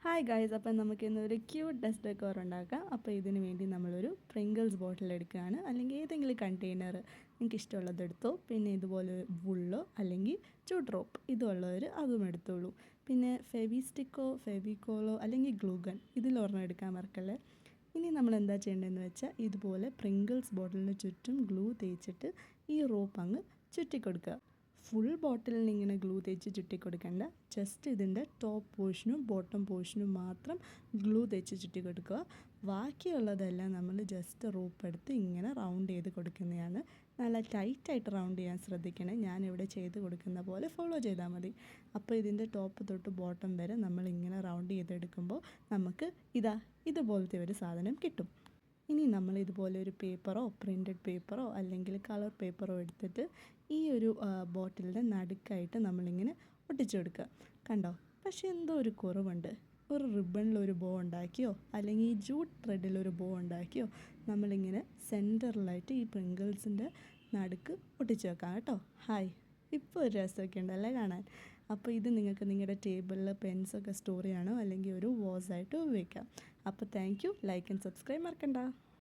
Hi guys, അപ്പം നമുക്ക് ഇന്നൊരു ക്യൂട്ട് ഡസ്റ്റ് ഡെക്കോർ ഉണ്ടാക്കാം. അപ്പോൾ ഇതിന് വേണ്ടി നമ്മളൊരു പ്രിങ്കിൾസ് ബോട്ടിൽ എടുക്കുകയാണ്, അല്ലെങ്കിൽ ഏതെങ്കിലും കണ്ടെയ്നർ നിങ്ങൾക്ക് ഇഷ്ടമുള്ളത് എടുത്തോ. പിന്നെ ഇതുപോലെ വുള്ളോ അല്ലെങ്കിൽ ചൂട്ട് റോപ്പ് ഇതുള്ളവർ അതും എടുത്തോളൂ. പിന്നെ ഫെവി സ്റ്റിക്കോ ഫെവിക്കോളോ അല്ലെങ്കിൽ ഗ്ലൂഗൺ ഇതിലൊരെണ്ണം എടുക്കാൻ മറക്കല്ലേ. ഇനി നമ്മൾ എന്താ ചെയ്യേണ്ടതെന്ന് വെച്ചാൽ ഇതുപോലെ പ്രിങ്കിൾസ് ബോട്ടിലിന് ചുറ്റും ഗ്ലൂ തേച്ചിട്ട് ഈ റോപ്പ് അങ്ങ് ചുറ്റിക്കൊടുക്കുക. ഫുൾ ബോട്ടിലിന് ഇങ്ങനെ ഗ്ലൂ തേച്ച് ചുറ്റി കൊടുക്കേണ്ട, ജസ്റ്റ് ഇതിൻ്റെ ടോപ്പ് പോർഷനും ബോട്ടം പോർഷനും മാത്രം ഗ്ലൂ തേച്ച് ചുറ്റി കൊടുക്കുക. ബാക്കിയുള്ളതെല്ലാം നമ്മൾ ജസ്റ്റ് റോപ്പ് എടുത്ത് ഇങ്ങനെ റൗണ്ട് ചെയ്ത് കൊടുക്കുന്നതാണ്. നല്ല ടൈറ്റായിട്ട് റൗണ്ട് ചെയ്യാൻ ശ്രദ്ധിക്കണേ. ഞാനിവിടെ ചെയ്ത് കൊടുക്കുന്ന പോലെ ഫോളോ ചെയ്താൽ മതി. അപ്പോൾ ഇതിൻ്റെ ടോപ്പ് തൊട്ട് ബോട്ടം വരെ നമ്മളിങ്ങനെ റൗണ്ട് ചെയ്തെടുക്കുമ്പോൾ നമുക്ക് ഇതുപോലത്തെ ഒരു സാധനം കിട്ടും. ഇനി നമ്മൾ ഇതുപോലെ ഒരു പേപ്പറോ പ്രിൻറ്റഡ് പേപ്പറോ അല്ലെങ്കിൽ കളർ പേപ്പറോ എടുത്തിട്ട് ഈ ഒരു ബോട്ടിലിൻ്റെ നടുക്കായിട്ട് നമ്മളിങ്ങനെ ഒട്ടിച്ചു കൊടുക്കുക. കണ്ടോ? പക്ഷേ എന്തോ ഒരു കുറവുണ്ട്. ഒരു റിബണിലൊരു ബോ ഉണ്ടാക്കിയോ അല്ലെങ്കിൽ ഈ ജൂട്ട് ത്രെഡിലൊരു ബോ ഉണ്ടാക്കിയോ നമ്മളിങ്ങനെ സെൻറ്ററിലായിട്ട് ഈ പ്രിങ്കിൾസിൻ്റെ നടുക്ക് ഒട്ടിച്ചു വെക്കാം കേട്ടോ. ഹായ്, ഇപ്പോൾ ഒരു രസമൊക്കെ ഉണ്ടല്ലേ കാണാൻ. അപ്പോൾ ഇത് നിങ്ങൾക്ക് നിങ്ങളുടെ ടേബിളിൽ പെൻസൊക്കെ സ്റ്റോർ ചെയ്യാനോ അല്ലെങ്കിൽ ഒരു വാസായിട്ട് ഉപയോഗിക്കാം. അപ്പോൾ thank you. Like and subscribe മറക്കണ്ട.